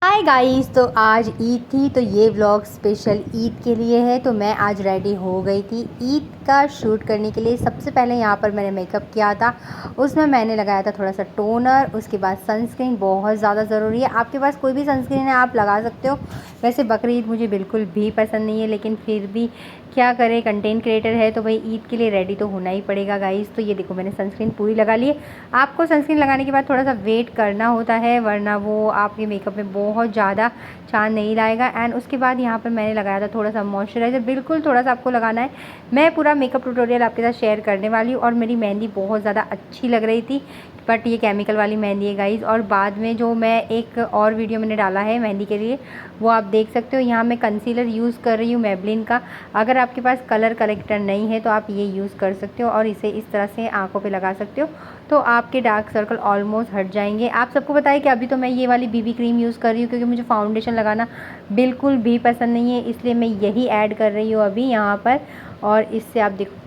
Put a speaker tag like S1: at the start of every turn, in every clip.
S1: Hi guys. तो आज ईद थी तो ये व्लॉग स्पेशल ईद के लिए है। तो मैं आज रेडी हो गई थी ईद का शूट करने के लिए। सबसे पहले यहाँ पर मैंने मेकअप किया था, उसमें मैंने लगाया था थोड़ा सा टोनर, उसके बाद सनस्क्रीन बहुत ज़्यादा ज़रूरी है। आपके पास कोई भी सनस्क्रीन है आप लगा सकते हो। वैसे बकरी ईद मुझे बिल्कुल भी पसंद नहीं है, लेकिन फिर भी क्या करें, कंटेंट क्रिएटर है तो भाई ईद के लिए रेडी तो होना ही पड़ेगा गाइस। तो ये देखो मैंने सनस्क्रीन पूरी लगा ली है। आपको सनस्क्रीन लगाने के बाद थोड़ा सा वेट करना होता है, वरना वो आपके मेकअप में बहुत ज़्यादा चांद नहीं लाएगा। एंड उसके बाद यहाँ पर मैंने लगाया था थोड़ा सा मॉइस्चराइज़र, बिल्कुल थोड़ा सा आपको लगाना है। मैं पूरा मेकअप ट्यूटोरियल आपके साथ शेयर करने वाली हूँ। और मेरी मेहंदी बहुत ज़्यादा अच्छी लग रही थी, बट ये केमिकल वाली मेहंदी है गाइज़। और बाद में जो मैं एक और वीडियो मैंने डाला है मेहंदी के लिए, वो आप देख सकते हो। यहाँ मैं कंसीलर यूज़ कर रही हूँ मेबलिन का। अगर आपके पास कलर करेक्टर नहीं है तो आप ये यूज़ कर सकते हो और इसे इस तरह से आंखों पे लगा सकते हो, तो आपके डार्क सर्कल ऑलमोस्ट हट जाएंगे। आप सबको बताइए कि अभी तो मैं ये वाली बीबी क्रीम यूज़ कर रही हूँ, क्योंकि मुझे फाउंडेशन लगाना बिल्कुल भी पसंद नहीं है, इसलिए मैं यही ऐड कर रही हूँ अभी यहाँ पर। और इससे आप देखो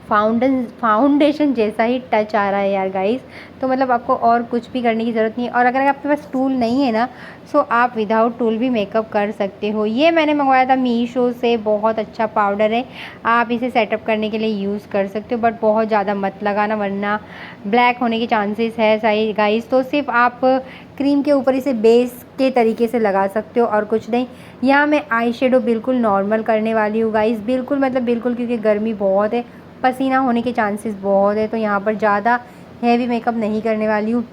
S1: फाउंडेशन जैसा ही टच आ रहा है यार गाइस। तो मतलब आपको और कुछ भी करने की ज़रूरत नहीं है। और अगर आपके पास टूल नहीं है ना, सो आप विदाउट टूल भी मेकअप कर सकते हो। ये मैंने मंगवाया था मीशो से, बहुत अच्छा पाउडर है। आप इसे सेटअप करने के लिए यूज़ कर सकते हो, बट बहुत ज़्यादा मत लगाना वरना ब्लैक होने के चांसेस है सही गाइस। तो सिर्फ आप क्रीम के ऊपर इसे बेस के तरीके से लगा सकते हो और कुछ नहीं। यहाँ मैं आई शेडो बिल्कुल नॉर्मल करने वाली हूँ गाइस, बिल्कुल मतलब बिल्कुल, क्योंकि गर्मी बहुत है, पसीना होने के चांसेस बहुत है। तो यहाँ पर ज़्यादा हैवी मेकअप नहीं करने वाली हूँ।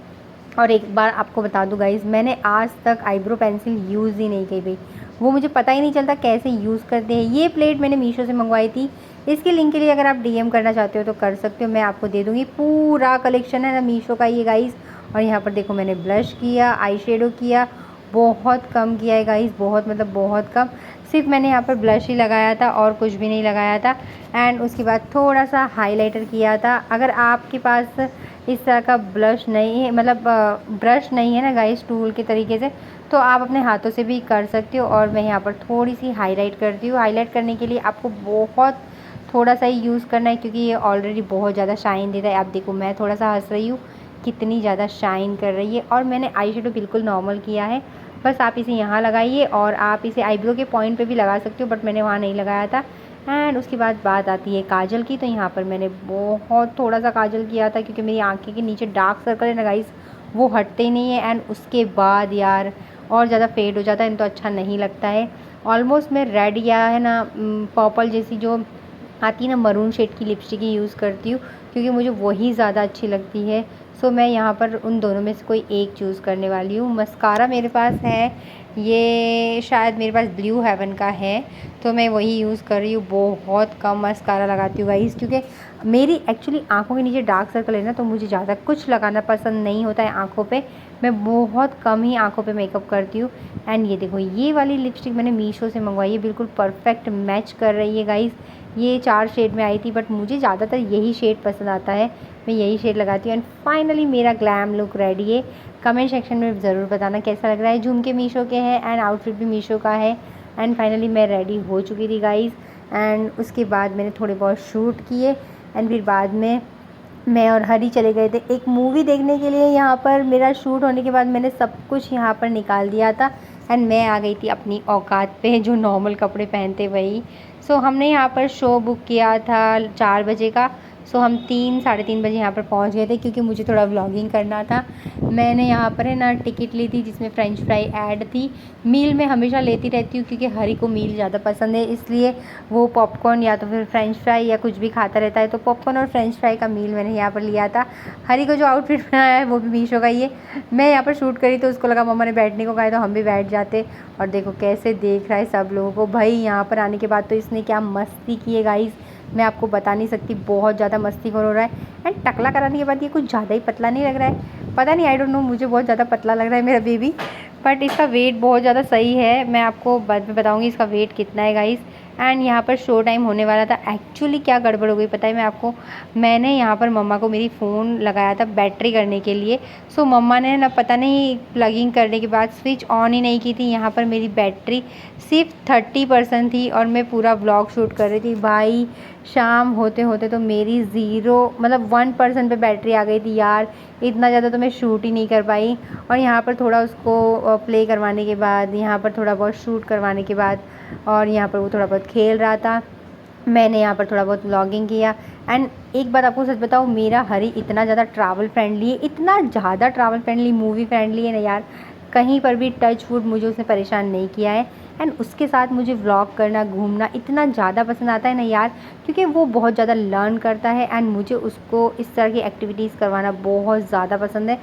S1: और एक बार आपको बता दूँ गाइज़, मैंने आज तक आईब्रो पेंसिल यूज़ ही नहीं की भाई, वो मुझे पता ही नहीं चलता कैसे यूज़ करते हैं। ये प्लेट मैंने मीशो से मंगवाई थी, इसके लिंक के लिए अगर आप डीएम करना चाहते हो तो कर सकते हो, मैं आपको दे दूँगी। पूरा कलेक्शन है ना मीशो का ये गाइज़। और यहाँ पर देखो मैंने ब्लश किया, आई शेडो किया, बहुत कम किया है गाइज़, बहुत मतलब बहुत कम। सिर्फ मैंने यहाँ पर ब्लश ही लगाया था और कुछ भी नहीं लगाया था। एंड उसके बाद थोड़ा सा हाइलाइटर किया था। अगर आपके पास इस तरह का ब्लश नहीं है, मतलब ब्रश नहीं है ना गाइस टूल के तरीके से, तो आप अपने हाथों से भी कर सकते हो। और मैं यहाँ पर थोड़ी सी हाईलाइट करती हूँ। हाईलाइट करने के लिए आपको बहुत थोड़ा सा ही यूज़ करना है, क्योंकि ये ऑलरेडी बहुत ज़्यादा शाइन देता है। आप देखो मैं थोड़ा सा हंस रही हूँ, कितनी ज़्यादा शाइन कर रही है। और मैंने आई शेडो बिल्कुल नॉर्मल किया है, बस आप इसे यहाँ लगाइए। और आप इसे आईब्रो के पॉइंट पे भी लगा सकते हो, बट मैंने वहाँ नहीं लगाया था। एंड उसके बाद बात आती है काजल की। तो यहाँ पर मैंने बहुत थोड़ा सा काजल किया था, क्योंकि मेरी आँखें के नीचे डार्क सर्कल है ना गाइस, वो हटते ही नहीं है। एंड उसके बाद यार और ज़्यादा फेड हो जाता है तो अच्छा नहीं लगता है। ऑलमोस्ट मैं रेड या है ना पर्पल जैसी जो आती है ना मरून शेड की लिपस्टिक ही यूज़ करती हूँ, क्योंकि मुझे वही ज़्यादा अच्छी लगती है। सो मैं यहाँ पर उन दोनों में से कोई एक चूज़ करने वाली हूँ। मस्कारा मेरे पास है, ये शायद मेरे पास ब्लू हेवन का है, तो मैं वही यूज़ कर रही हूँ। बहुत कम मस्कारा लगाती हूँ गाइस, क्योंकि मेरी एक्चुअली आँखों के नीचे डार्क सर्कल है ना, तो मुझे ज़्यादा कुछ लगाना पसंद नहीं होता है आँखों पे। मैं बहुत कम ही आँखों पे मेकअप करती हूँ। एंड ये देखो ये वाली लिपस्टिक मैंने मीशो से मंगवाई है, बिल्कुल परफेक्ट मैच कर रही है गाइस। ये 4 शेड में आई थी, बट मुझे ज़्यादातर यही शेड पसंद आता है, मैं यही शेड लगाती हूँ। एंड फाइनली मेरा ग्लैम लुक रेडी है। कमेंट सेक्शन में ज़रूर बताना कैसा लग रहा है। झुमके मीशो के हैं एंड आउटफिट भी मीशो का है। एंड फाइनली मैं रेडी हो चुकी थी गाइज़। एंड उसके बाद मैंने थोड़े बहुत शूट किए। एंड फिर बाद में मैं और हरी चले गए थे एक मूवी देखने के लिए। यहाँ पर मेरा शूट होने के बाद मैंने सब कुछ यहाँ पर निकाल दिया था। एंड मैं आ गई थी अपनी औकात पे, जो नॉर्मल कपड़े पहनते वही। सो हमने यहाँ पर शो बुक किया था 4 बजे का। सो हम 3 साढ़े 3 बजे यहाँ पर पहुँच गए थे, क्योंकि मुझे थोड़ा व्लॉगिंग करना था। मैंने यहाँ पर है ना टिकट ली थी जिसमें फ़्रेंच फ्राई ऐड थी। मील मैं हमेशा लेती रहती हूँ, क्योंकि हरी को मील ज़्यादा पसंद है, इसलिए वो पॉपकॉर्न या तो फिर फ्रेंच फ्राई या कुछ भी खाता रहता है। तो पॉपकॉर्न और फ्रेंच फ्राई का मील मैंने यहाँ पर लिया था। हरी को जो आउटफिट बनाया है वो भी मीशो का ही है। मैं यहाँ पर शूट करी तो उसको लगा मम्मा ने बैठने को कहा है तो हम भी बैठ जाते। और देखो कैसे देख रहा है सब लोगों को भाई। यहाँ पर आने के बाद तो इसने क्या मस्ती की है गाइज़, मैं आपको बता नहीं सकती, बहुत ज़्यादा मस्तीखोर हो रहा है। एंड टकला कराने के बाद ये कुछ ज़्यादा ही पतला नहीं लग रहा है, पता नहीं, आई डोंट नो, मुझे बहुत ज़्यादा पतला लग रहा है मेरा बेबी। बट इसका वेट बहुत ज़्यादा सही है, मैं आपको बाद में बताऊँगी इसका वेट कितना है गाइस। एंड यहाँ पर शो टाइम होने वाला था। एक्चुअली क्या गड़बड़ हो गई पता है मैं आपको, मैंने यहाँ पर मम्मा को मेरी फ़ोन लगाया था बैटरी करने के लिए। सो मम्मा ने ना पता नहीं प्लगिंग करने के बाद स्विच ऑन ही नहीं की थी। यहाँ पर मेरी बैटरी सिर्फ 30% थी और मैं पूरा व्लॉग शूट कर रही थी भाई। शाम होते होते तो मेरी ज़ीरो मतलब 1% पे बैटरी आ गई थी यार। इतना ज़्यादा तो मैं शूट ही नहीं कर पाई। और यहाँ पर थोड़ा उसको प्ले करवाने के बाद, यहाँ पर थोड़ा बहुत शूट करवाने के बाद, और यहाँ पर वो थोड़ा बहुत खेल रहा था, मैंने यहाँ पर थोड़ा बहुत व्लॉगिंग किया। एंड एक बात आपको सच बताऊँ, मेरा हरी इतना ज़्यादा ट्रैवल फ्रेंडली है, इतना ज़्यादा ट्रैवल फ्रेंडली, मूवी फ्रेंडली है ना यार, कहीं पर भी टच वुड मुझे उसने परेशान नहीं किया है। एंड उसके साथ मुझे व्लॉग करना, घूमना इतना ज़्यादा पसंद आता है ना यार, क्योंकि वो बहुत ज़्यादा लर्न करता है एंड मुझे उसको इस तरह की एक्टिविटीज़ करवाना बहुत ज़्यादा पसंद है।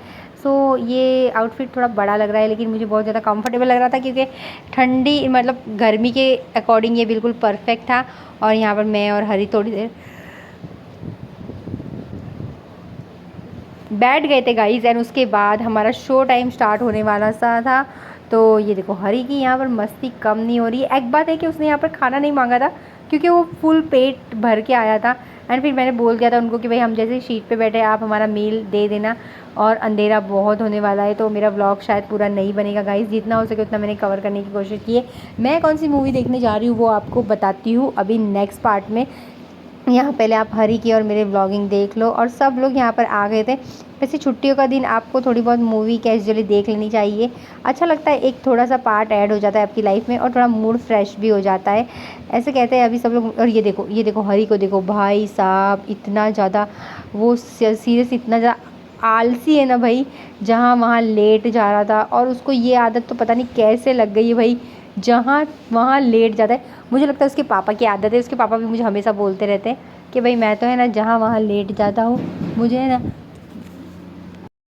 S1: सो ये आउटफिट थोड़ा बड़ा लग रहा है, लेकिन मुझे बहुत ज़्यादा कंफर्टेबल लग रहा था, क्योंकि ठंडी मतलब गर्मी के अकॉर्डिंग ये बिल्कुल परफेक्ट था। और यहाँ पर मैं और हरी थोड़ी देर बैठ गए थे गाइज़। एंड उसके बाद हमारा शो टाइम स्टार्ट होने वाला सा था। तो ये देखो हरी की यहाँ पर मस्ती कम नहीं हो रही है। एक बात है कि उसने यहाँ पर खाना नहीं मांगा था, क्योंकि वो फुल पेट भर के आया था। एंड फिर मैंने बोल दिया था उनको कि भाई हम जैसे शीट पे बैठे, आप हमारा मील दे देना, और अंधेरा बहुत होने वाला है, तो मेरा व्लॉग शायद पूरा नहीं बनेगा गाइज़। जितना हो सके उतना मैंने कवर करने की कोशिश की है। मैं कौन सी मूवी देखने जा रही हूँ वो आपको बताती हूँ अभी नेक्स्ट पार्ट में। यहाँ पहले आप हरी की और मेरे व्लॉगिंग देख लो। और सब लोग यहाँ पर आ गए थे। वैसे छुट्टियों का दिन आपको थोड़ी बहुत मूवी कैजुअली देख लेनी चाहिए, अच्छा लगता है, एक थोड़ा सा पार्ट ऐड हो जाता है आपकी लाइफ में और थोड़ा मूड फ्रेश भी हो जाता है, ऐसे कहते हैं अभी सब लोग। और ये देखो, ये देखो हरी को देखो भाई साहब, इतना ज़्यादा वो सीरियस, इतना ज़्यादा आलसी है ना भाई, जहाँ वहाँ लेट जा रहा था। और उसको ये आदत तो पता नहीं कैसे लग गई है भाई, जहाँ वहाँ लेट जाता है। मुझे लगता है उसके पापा की आदत है, उसके पापा भी मुझे हमेशा बोलते रहते हैं कि भाई मैं तो है ना जहाँ वहाँ लेट जाता हूँ, मुझे है ना।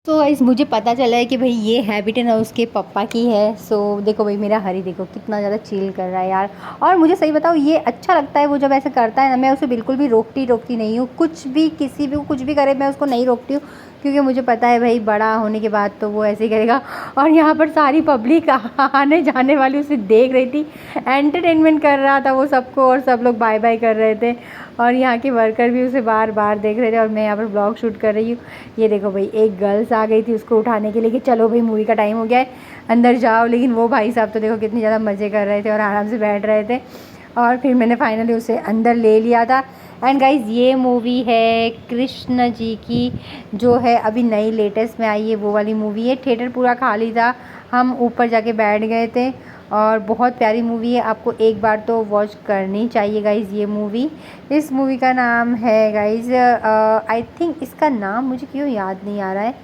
S1: तो गाइस मुझे पता चला है कि भाई ये हैबिट है ना उसके पापा की है। सो देखो भाई मेरा हरी देखो कितना ज़्यादा चिल कर रहा है यार। और मुझे सही बताओ ये अच्छा लगता है, वो जब ऐसे करता है ना, मैं उसे बिल्कुल भी रोकती नहीं हूँ, कुछ भी किसी भी कुछ भी करे मैं उसको नहीं रोकती हूँ, क्योंकि मुझे पता है भाई बड़ा होने के बाद तो वो ऐसे ही करेगा। और यहाँ पर सारी पब्लिक आने जाने वाली उसे देख रही थी, एंटरटेनमेंट कर रहा था वो सबको, और सब लोग बाय बाय कर रहे थे। और यहाँ के वर्कर भी उसे बार बार देख रहे थे, और मैं यहाँ पर ब्लॉग शूट कर रही हूँ। ये देखो भाई एक गर्ल्स आ गई थी उसको उठाने के लिए कि चलो भाई मूवी का टाइम हो गया है, अंदर जाओ। लेकिन वो भाई साहब तो देखो कितनी ज़्यादा मज़े कर रहे थे और आराम से बैठ रहे थे। और फिर मैंने फाइनली उसे अंदर ले लिया था। एंड गाइज़ ये मूवी है कृष्ण जी की, जो है अभी नई लेटेस्ट में आई है, वो वाली मूवी है। थिएटर पूरा खाली था, हम ऊपर जाके बैठ गए थे, और बहुत प्यारी मूवी है, आपको एक बार तो वॉच करनी चाहिए गाइज़ ये मूवी। इस मूवी का नाम है गाइज़, आई थिंक इसका नाम मुझे क्यों याद नहीं आ रहा है,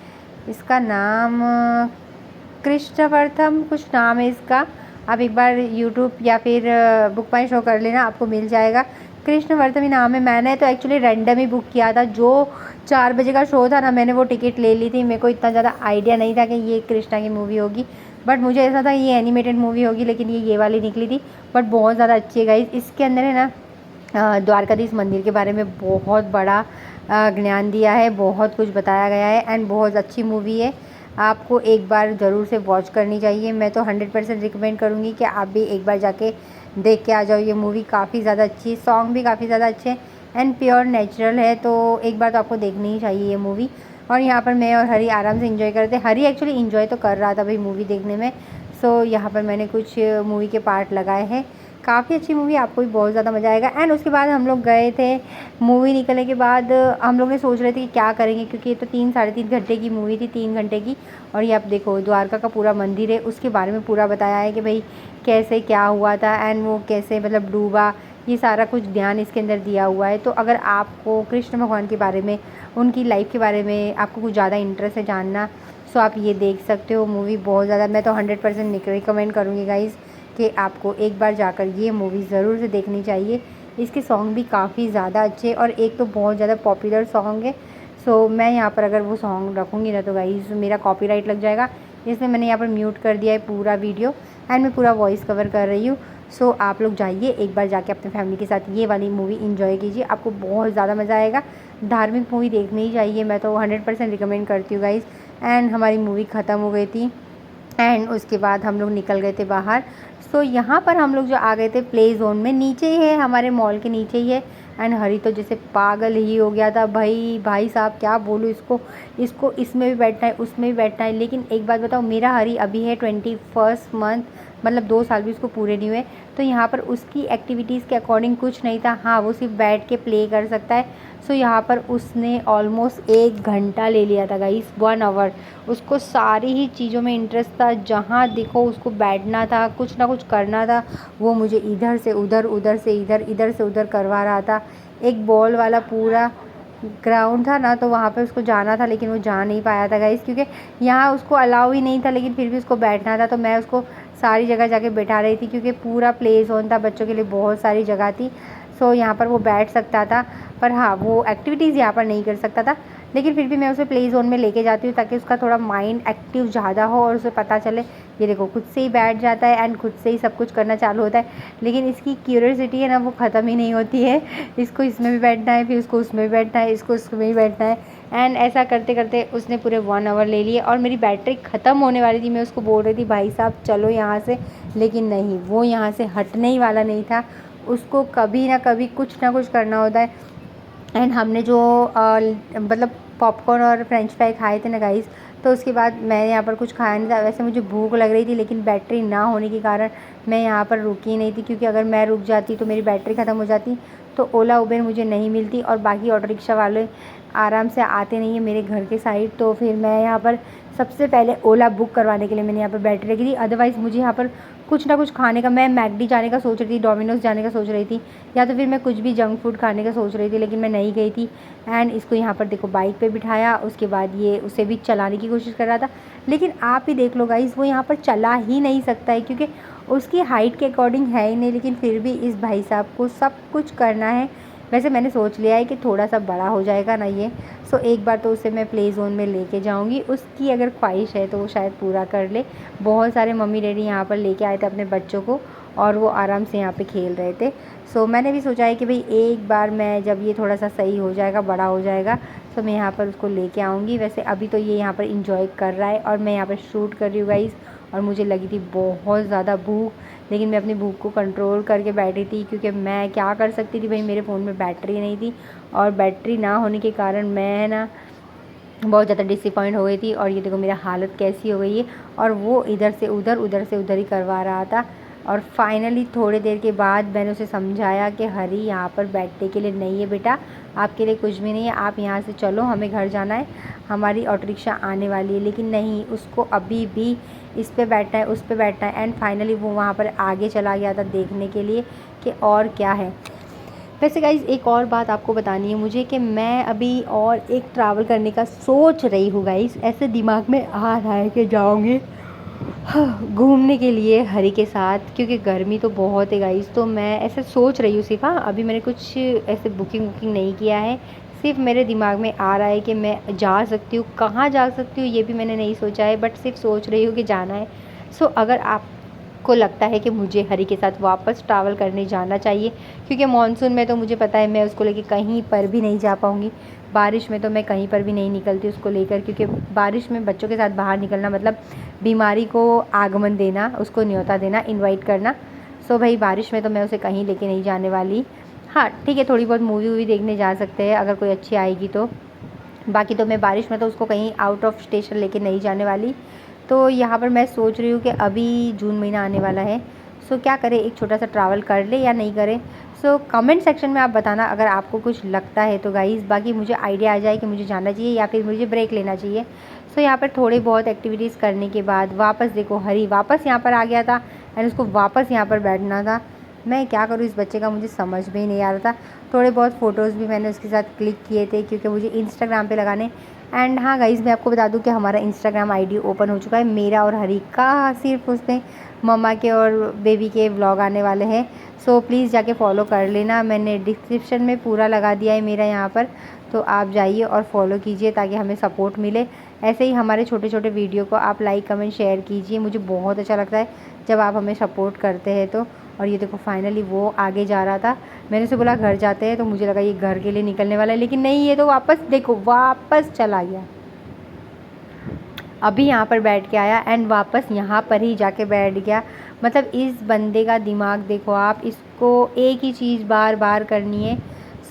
S1: इसका नाम कृष्णवर्थम कुछ नाम है इसका। आप एक बार यूट्यूब या फिर बुक माई शो कर लेना, आपको मिल जाएगा। कृष्णवर्थम ही नाम है। मैंने तो एक्चुअली रैंडम ही बुक किया था, जो 4 बजे का शो था ना, मैंने वो टिकट ले ली थी। मेरे को इतना ज़्यादा आइडिया नहीं था कि ये कृष्णा की मूवी होगी, बट मुझे ऐसा था ये एनिमेटेड मूवी होगी, लेकिन ये वाली निकली थी। बट बहुत ज़्यादा अच्छी है गाइस। इसके अंदर है ना द्वारकाधीश मंदिर के बारे में बहुत बड़ा ज्ञान दिया है, बहुत कुछ बताया गया है, एंड बहुत अच्छी मूवी है, आपको एक बार ज़रूर से वॉच करनी चाहिए। मैं तो 100% रिकमेंड करूँगी कि आप भी एक बार जाके देख के आ जाओ। ये मूवी काफ़ी ज़्यादा अच्छी है, सॉन्ग भी काफ़ी ज़्यादा अच्छे हैं, एंड प्योर नेचुरल है, तो एक बार तो आपको देखनी ही चाहिए ये मूवी। और यहाँ पर मैं और हरी आराम से एंजॉय करते। हरी एक्चुअली एंजॉय तो कर रहा था भाई मूवी देखने में। सो यहाँ पर मैंने कुछ मूवी के पार्ट लगाए हैं, काफ़ी अच्छी मूवी, आपको भी बहुत ज़्यादा मज़ा आएगा। एंड उसके बाद हम लोग गए थे, मूवी निकलने के बाद हम लोग ने सोच रहे थे कि क्या करेंगे, क्योंकि ये तो 3 साढ़े 3 घंटे की मूवी थी, 3 घंटे की। और ये आप देखो द्वारका का पूरा मंदिर है, उसके बारे में पूरा बताया है कि भाई कैसे क्या हुआ था, एंड वो कैसे मतलब डूबा, ये सारा कुछ ध्यान इसके अंदर दिया हुआ है। तो अगर आपको कृष्ण भगवान के बारे में, उनकी लाइफ के बारे में आपको कुछ ज़्यादा इंटरेस्ट है जानना, सो आप ये देख सकते हो। मूवी बहुत ज़्यादा, मैं तो 100% रिकमेंड करूँगी गाइज़ कि आपको एक बार जाकर ये मूवी ज़रूर से देखनी चाहिए। इसके सॉन्ग भी काफ़ी ज़्यादा अच्छे, और एक तो बहुत ज़्यादा पॉपुलर सॉन्ग है। सो मैं यहाँ पर अगर वो सॉन्ग रखूँगी ना तो गाइज़ मेरा कॉपीराइट लग जाएगा, इसलिए मैंने यहाँ पर म्यूट कर दिया है पूरा वीडियो, एंड मैं पूरा वॉइस कवर कर रही हूँ। सो आप लोग जाइए एक बार जाके अपने फैमिली के साथ ये वाली मूवी एंजॉय कीजिए, आपको बहुत ज़्यादा मज़ा आएगा। धार्मिक मूवी देखनी ही चाहिए, मैं तो 100% रिकमेंड करती हूँ गाइज़। एंड हमारी मूवी ख़त्म हो गई थी, एंड उसके बाद हम लोग निकल गए थे बाहर। सो यहाँ पर हम लोग जो आ गए थे प्ले जोन में, नीचे ही है, हमारे मॉल के नीचे ही है। एंड हरी तो जैसे पागल ही हो गया था भाई साहब, क्या बोलूँ इसको, इसको इसमें भी बैठना है, उसमें भी बैठना है। लेकिन एक बात बताओ, मेरा हरी अभी है 21st मंथ, मतलब 2 साल भी उसको पूरे नहीं हुए। तो यहाँ पर उसकी एक्टिविटीज़ के अकॉर्डिंग कुछ नहीं था। हाँ, वो सिर्फ बैठ के प्ले कर सकता है। सो यहाँ पर उसने ऑलमोस्ट 1 घंटा ले लिया था गाइस, 1 आवर। उसको सारी ही चीज़ों में इंटरेस्ट था, जहाँ देखो उसको बैठना था, कुछ ना कुछ करना था। वो मुझे इधर से उधर, उधर से इधर, इधर से उधर करवा रहा था। एक बॉल वाला पूरा ग्राउंड था ना, तो वहाँ पे उसको जाना था, लेकिन वो जा नहीं पाया था गाइस, क्योंकि यहाँ उसको अलाउ ही नहीं था, लेकिन फिर भी उसको बैठना था। तो मैं उसको सारी जगह जाके बैठा रही थी, क्योंकि पूरा प्ले ज़ोन था, बच्चों के लिए बहुत सारी जगह थी। सो यहाँ पर वो बैठ सकता था, पर हाँ, वो एक्टिविटीज़ यहाँ पर नहीं कर सकता था। लेकिन फिर भी मैं उसे प्ले ज़ोन में लेके जाती हूँ, ताकि उसका थोड़ा माइंड एक्टिव ज़्यादा हो और उसे पता चले। ये देखो, खुद से ही बैठ जाता है एंड खुद से ही सब कुछ करना चालू होता है। लेकिन इसकी क्यूरियोसिटी है ना, वो ख़त्म ही नहीं होती है। इसको इसमें भी बैठना है, फिर उसको उसमें भी बैठना है, इसको उसमें भी बैठना है। एंड ऐसा करते करते उसने पूरे 1 आवर ले लिए, और मेरी बैटरी ख़त्म होने वाली थी। मैं उसको बोल रही थी, भाई साहब चलो यहाँ से, लेकिन नहीं, वो यहाँ से हटने ही वाला नहीं था। उसको कभी ना कभी कुछ ना कुछ करना होता है। एंड हमने जो मतलब पॉपकॉर्न और फ्रेंच फ्राई खाए थे ना गाइस, तो उसके बाद मैंने यहाँ पर कुछ खाया नहीं था। वैसे मुझे भूख लग रही थी, लेकिन बैटरी ना होने के कारण मैं यहाँ पर रुकी नहीं थी, क्योंकि अगर मैं रुक जाती तो मेरी बैटरी ख़त्म हो जाती, तो ओला उबेर मुझे नहीं मिलती, और बाकी ऑटो रिक्शा वाले आराम से आते नहीं हैं मेरे घर के साइड। तो फिर मैं यहाँ पर सबसे पहले ओला बुक करवाने के लिए मैंने यहाँ पर बैटरी रखी थी। अदरवाइज़ मुझे यहाँ पर कुछ ना कुछ खाने का, मैं मैकडी जाने का सोच रही थी, डोमिनोज़ जाने का सोच रही थी, या तो फिर मैं कुछ भी जंक फूड खाने का सोच रही थी, लेकिन मैं नहीं गई थी। एंड इसको यहाँ पर देखो बाइक पे बिठाया, उसके बाद ये उसे भी चलाने की कोशिश कर रहा था। लेकिन आप ही देख लो गाइस, वो यहाँ पर चला ही नहीं सकता है, क्योंकि उसकी हाइट के अकॉर्डिंग है ही नहीं। लेकिन फिर भी इस भाई साहब को सब कुछ करना है। वैसे मैंने सोच लिया है कि थोड़ा सा बड़ा हो जाएगा ना ये, सो एक बार तो उसे मैं प्ले ज़ोन में लेके जाऊंगी। उसकी अगर ख्वाहिश है तो वो शायद पूरा कर ले। बहुत सारे मम्मी डैडी यहाँ पर लेके आए थे अपने बच्चों को, और वो आराम से यहाँ पे खेल रहे थे। सो मैंने भी सोचा है कि भाई एक बार मैं, जब ये थोड़ा सा सही हो जाएगा, बड़ा हो जाएगा, तो मैं यहाँ पर उसको लेके आऊँगी। वैसे अभी तो ये यहाँ पर इंजॉय कर रहा है, और मैं यहाँ पर शूट कर रही हूँ गाइस। और मुझे लगी थी बहुत ज़्यादा भूख, लेकिन मैं अपनी भूख को कंट्रोल करके बैठी थी, क्योंकि मैं क्या कर सकती थी भाई, मेरे फ़ोन में बैटरी नहीं थी, और बैटरी ना होने के कारण मैं ना बहुत ज़्यादा डिसअपॉइंट हो गई थी। और ये देखो मेरा हालत कैसी हो गई है, और वो इधर से उधर, उधर से उधर ही करवा रहा था। और फाइनली थोड़ी देर के बाद मैंने उसे समझाया कि हरी, यहाँ पर बैठने के लिए नहीं है बेटा, आपके लिए कुछ भी नहीं है, आप यहाँ से चलो, हमें घर जाना है, हमारी ऑटो रिक्शा आने वाली है। लेकिन नहीं, उसको अभी भी इस पे बैठना है, उस पे बैठना है। एंड फाइनली वो वहाँ पर आगे चला गया था देखने के लिए कि और क्या है। वैसे गाइज़ एक और बात आपको बतानी है मुझे, कि मैं अभी और एक ट्रैवल करने का सोच रही हूँ गाइज़। ऐसे दिमाग में आ रहा है कि जाऊँगी घूमने के लिए हरी के साथ, क्योंकि गर्मी तो बहुत है गाइज़। तो मैं ऐसे सोच रही हूँ सिर्फ, हाँ, अभी मैंने कुछ ऐसे बुकिंग नहीं किया है, सिर्फ मेरे दिमाग में आ रहा है कि मैं जा सकती हूँ। कहाँ जा सकती हूँ ये भी मैंने नहीं सोचा है, बट सिर्फ सोच रही हूँ कि जाना है। सो अगर आपको लगता है कि मुझे हरी के साथ वापस ट्रैवल करने जाना चाहिए, क्योंकि मानसून में तो मुझे पता है मैं उसको लेके कहीं पर भी नहीं जा पाऊँगी। बारिश में तो मैं कहीं पर भी नहीं निकलती उसको लेकर, क्योंकि बारिश में बच्चों के साथ बाहर निकलना मतलब बीमारी को आगमन देना, उसको न्योता देना, इनवाइट करना। सो भाई बारिश में तो मैं उसे कहीं लेके नहीं जाने वाली। हाँ ठीक है, थोड़ी बहुत मूवी वूवी देखने जा सकते हैं अगर कोई अच्छी आएगी तो। बाकी तो मैं बारिश में तो उसको कहीं आउट ऑफ स्टेशन लेके नहीं जाने वाली। तो यहाँ पर मैं सोच रही हूँ कि अभी जून महीना आने वाला है, सो क्या करें, एक छोटा सा ट्रैवल कर ले या नहीं करें। सो कमेंट सेक्शन में आप बताना अगर आपको कुछ लगता है तो गाइज़। बाकी मुझे आइडिया आ जाए कि मुझे जाना चाहिए या फिर मुझे ब्रेक लेना चाहिए। सो यहाँ पर थोड़े बहुत एक्टिविटीज़ करने के बाद वापस देखो हरी वापस यहाँ पर आ गया था, एंड उसको वापस यहाँ पर बैठना था। मैं क्या करूँ इस बच्चे का, मुझे समझ में ही नहीं आ रहा था। थोड़े बहुत फ़ोटोज़ भी मैंने उसके साथ क्लिक किए थे, क्योंकि मुझे इंस्टाग्राम पे लगाने। एंड हाँ गाइज़, मैं आपको बता दूं कि हमारा इंस्टाग्राम आईडी ओपन हो चुका है, मेरा और हरी का। सिर्फ उसमें मम्मा के और बेबी के व्लॉग आने वाले हैं। सो प्लीज़ जाके फॉलो कर लेना, मैंने डिस्क्रिप्शन में पूरा लगा दिया है मेरा यहाँ पर, तो आप जाइए और फॉलो कीजिए ताकि हमें सपोर्ट मिले। ऐसे ही हमारे छोटे छोटे वीडियो को आप लाइक कमेंट शेयर कीजिए, मुझे बहुत अच्छा लगता है जब आप हमें सपोर्ट करते हैं तो। और ये देखो फाइनली वो आगे जा रहा था, मैंने उसे बोला घर जाते हैं, तो मुझे लगा ये घर के लिए निकलने वाला है, लेकिन नहीं, ये तो वापस देखो वापस चला गया। अभी यहाँ पर बैठ के आया एंड वापस यहाँ पर ही जाके बैठ गया। मतलब इस बंदे का दिमाग देखो आप, इसको एक ही चीज़ बार बार करनी है।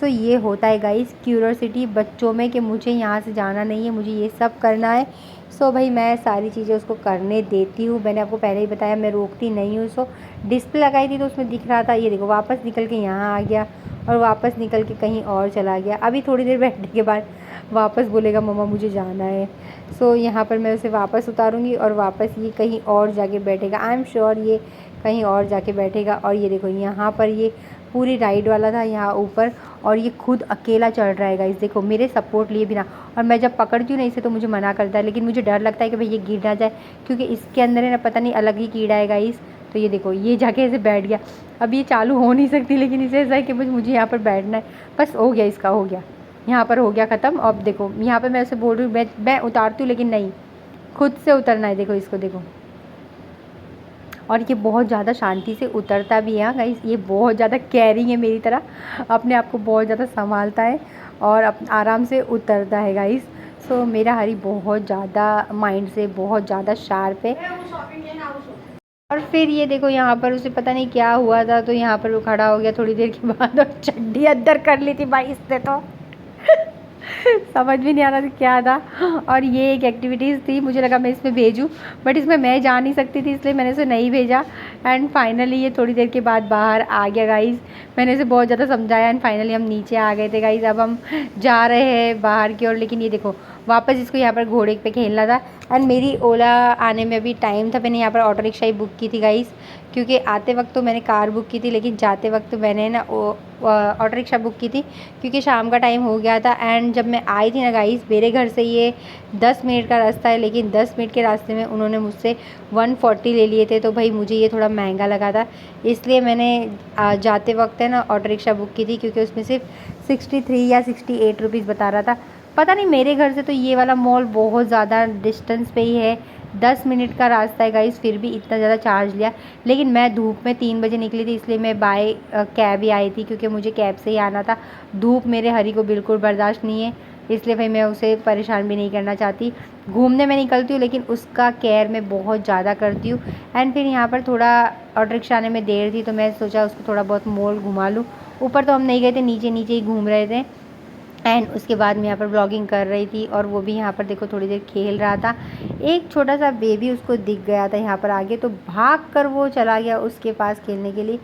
S1: सो ये होता है गाइस क्यूरियोसिटी बच्चों में, कि मुझे यहाँ से जाना नहीं है, मुझे ये सब करना है। सो भाई मैं सारी चीज़ें उसको करने देती हूँ। मैंने आपको पहले ही बताया मैं रोकती नहीं हूँ। सो डिस्प्ले लगाई थी तो उसमें दिख रहा था, ये देखो वापस निकल के यहाँ आ गया और वापस निकल के कहीं और चला गया। अभी थोड़ी देर बैठने के बाद वापस बोलेगा मम्मा मुझे जाना है। सो यहाँ पर मैं उसे वापस उतारूँगी और वापस ये कहीं और जाके बैठेगा। आई एम श्योर ये कहीं और जाके बैठेगा। और ये देखो यहाँ पर ये पूरी राइड वाला था यहाँ ऊपर और ये खुद अकेला चढ़ रहा है गाइस। देखो मेरे सपोर्ट लिए बिना, और मैं जब पकड़ती हूँ ना इसे तो मुझे मना करता है, लेकिन मुझे डर लगता है कि भाई ये गिर ना जाए, क्योंकि इसके अंदर है ना पता नहीं अलग ही कीड़ा है गाइस। तो ये देखो ये जाके ऐसे बैठ गया। अब ये चालू हो नहीं सकती, लेकिन इसे ऐसा है कि बस मुझे यहाँ पर बैठना है। बस हो गया, इसका हो गया, यहाँ पर हो गया ख़त्म। अब देखो यहाँ पर मैं उसे बोल रही हूँ मैं उतारती हूँ, लेकिन नहीं, खुद से उतरना है। देखो इसको देखो, और ये बहुत ज़्यादा शांति से उतरता भी है गाइस। ये बहुत ज़्यादा केयरिंग है मेरी तरह, अपने आप को बहुत ज़्यादा संभालता है और आराम से उतरता है गाइस। सो मेरा हरी बहुत ज़्यादा माइंड से बहुत ज़्यादा शार्प है। और फिर ये देखो यहाँ पर उसे पता नहीं क्या हुआ था, तो यहाँ पर वो खड़ा हो गया थोड़ी देर के बाद और चड्डी अंदर कर ली थी भाई इसने तो समझ भी नहीं आ रहा था क्या था। और ये एक एक्टिविटीज़ थी, मुझे लगा मैं इसमें भेजूँ, बट इसमें मैं जा नहीं सकती थी, इसलिए मैंने इसे नहीं भेजा। एंड फाइनली ये थोड़ी देर के बाद बाहर आ गया गाइज़। मैंने इसे बहुत ज़्यादा समझाया एंड फाइनली हम नीचे आ गए थे गाइज़। अब हम जा रहे हैं बाहर की ओर, लेकिन ये देखो वापस इसको यहाँ पर घोड़े पे खेलना था। एंड मेरी ओला आने में अभी टाइम था, मैंने यहाँ पर ऑटो रिक्शा ही बुक की थी गाइज़, क्योंकि आते वक्त तो मैंने कार बुक की थी, लेकिन जाते वक्त मैंने ना ऑटो रिक्शा बुक की थी, क्योंकि शाम का टाइम हो गया था। एंड जब मैं आई थी ना गाइस, मेरे घर से ये 10 मिनट का रास्ता है, लेकिन 10 मिनट के रास्ते में उन्होंने मुझसे 140 ले लिए थे। तो भाई मुझे ये थोड़ा महंगा लगा था, इसलिए मैंने जाते वक्त है ना ऑटो रिक्शा बुक की थी, क्योंकि उसमें सिर्फ 63 या 68 रुपीज़ बता रहा था। पता नहीं, मेरे घर से तो ये वाला मॉल बहुत ज़्यादा डिस्टेंस पे ही है, 10 मिनट का रास्ता है गाइस, फिर भी इतना ज़्यादा चार्ज लिया। लेकिन मैं धूप में 3 बजे निकली थी, इसलिए मैं बाय कैब ही आई थी, क्योंकि मुझे कैब से ही आना था। धूप मेरे हरी को बिल्कुल बर्दाश्त नहीं है, इसलिए भाई मैं उसे परेशान भी नहीं करना चाहती। घूमने में निकलती हूँ, लेकिन उसका केयर मैं बहुत ज़्यादा करती हूँ। एंड फिर यहाँ पर थोड़ा ऑटो रिक्शा आने में देर थी, तो मैं सोचा उसको थोड़ा बहुत मॉल घुमा लूँ। ऊपर तो हम नहीं गए थे, नीचे नीचे ही घूम रहे थे। एंड उसके बाद मैं यहाँ पर ब्लॉगिंग कर रही थी, और वो भी यहाँ पर देखो थोड़ी देर खेल रहा था। एक छोटा सा बेबी उसको दिख गया था यहाँ पर आगे, तो भाग कर वो चला गया उसके पास खेलने के लिए।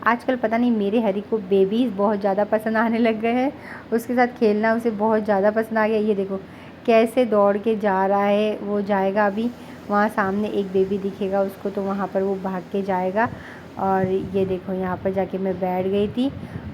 S1: आजकल पता नहीं मेरे हरी को बेबीज़ बहुत ज़्यादा पसंद आने लग गए हैं, उसके साथ खेलना उसे बहुत ज़्यादा पसंद आ गया। ये देखो कैसे दौड़ के जा रहा है, वो जाएगा अभी वहाँ सामने एक बेबी दिखेगा उसको, तो वहाँ पर वो भाग के जाएगा। और ये देखो यहाँ पर जाके मैं बैठ गई थी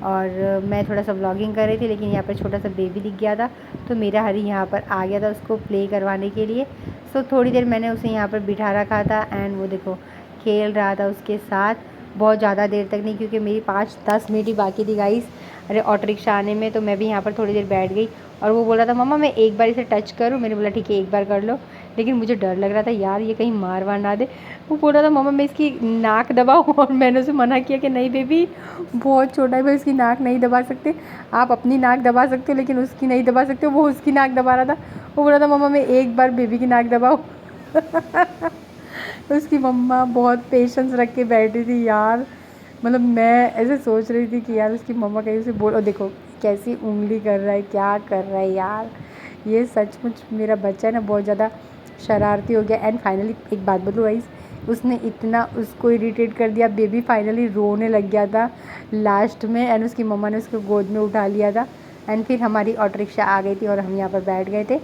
S1: और मैं थोड़ा सा व्लॉगिंग कर रही थी, लेकिन यहाँ पर छोटा सा बेबी दिख गया था, तो मेरा हरी यहाँ पर आ गया था उसको प्ले करवाने के लिए। सो थोड़ी देर मैंने उसे यहाँ पर बिठा रखा था एंड वो देखो खेल रहा था उसके साथ, बहुत ज़्यादा देर तक नहीं, क्योंकि मेरी 5-10 मिनट ही बाकी थी गाइस अरे ऑटो रिक्शा आने में। तो मैं भी यहाँ पर थोड़ी देर बैठ गई और वो बोला था मम्मा मैं एक बार इसे टच करूँ, मैंने बोला ठीक है एक बार कर लो, लेकिन मुझे डर लग रहा था यार ये कहीं मार वार ना दे। वो बोल रहा था मम्मा मैं इसकी नाक दबाऊँ, और मैंने उसे मना किया कि नहीं बेबी बहुत छोटा है भाई, उसकी नाक नहीं दबा सकते, आप अपनी नाक दबा सकते हो लेकिन उसकी नहीं दबा सकते। वो उसकी नाक दबा रहा था, वो बोल रहा था मम्मा मैं एक बार बेबी की नाक दबाऊँ उसकी मम्मा बहुत पेशेंस रख के बैठी थी यार, मतलब मैं ऐसे सोच रही थी कि यार उसकी मम्मा कहीं उसे बोलो, देखो कैसी उंगली कर रहा है, क्या कर रहा है यार। ये सचमुच मेरा बच्चा है ना बहुत ज़्यादा शरारती हो गया। एंड फाइनली एक बात बोलूँ गाइस, उसने इतना उसको इरिटेट कर दिया, बेबी फाइनली रोने लग गया था लास्ट में, एंड उसकी मम्मा ने उसको गोद में उठा लिया था। एंड फिर हमारी ऑटो रिक्शा आ गई थी और हम यहाँ पर बैठ गए थे।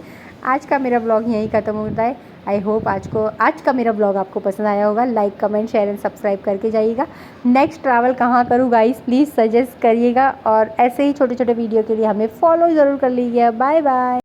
S1: आज का मेरा ब्लॉग यहीं ख़त्म होता है। आई होप आज का मेरा ब्लॉग आपको पसंद आया होगा। Like comment share and subscribe करके जाइएगा। नेक्स्ट ट्रैवल कहाँ करूँ गाइस प्लीज़ सजेस्ट करिएगा, और ऐसे ही छोटे छोटे वीडियो के लिए हमें फॉलो ज़रूर कर लीजिए। Bye bye.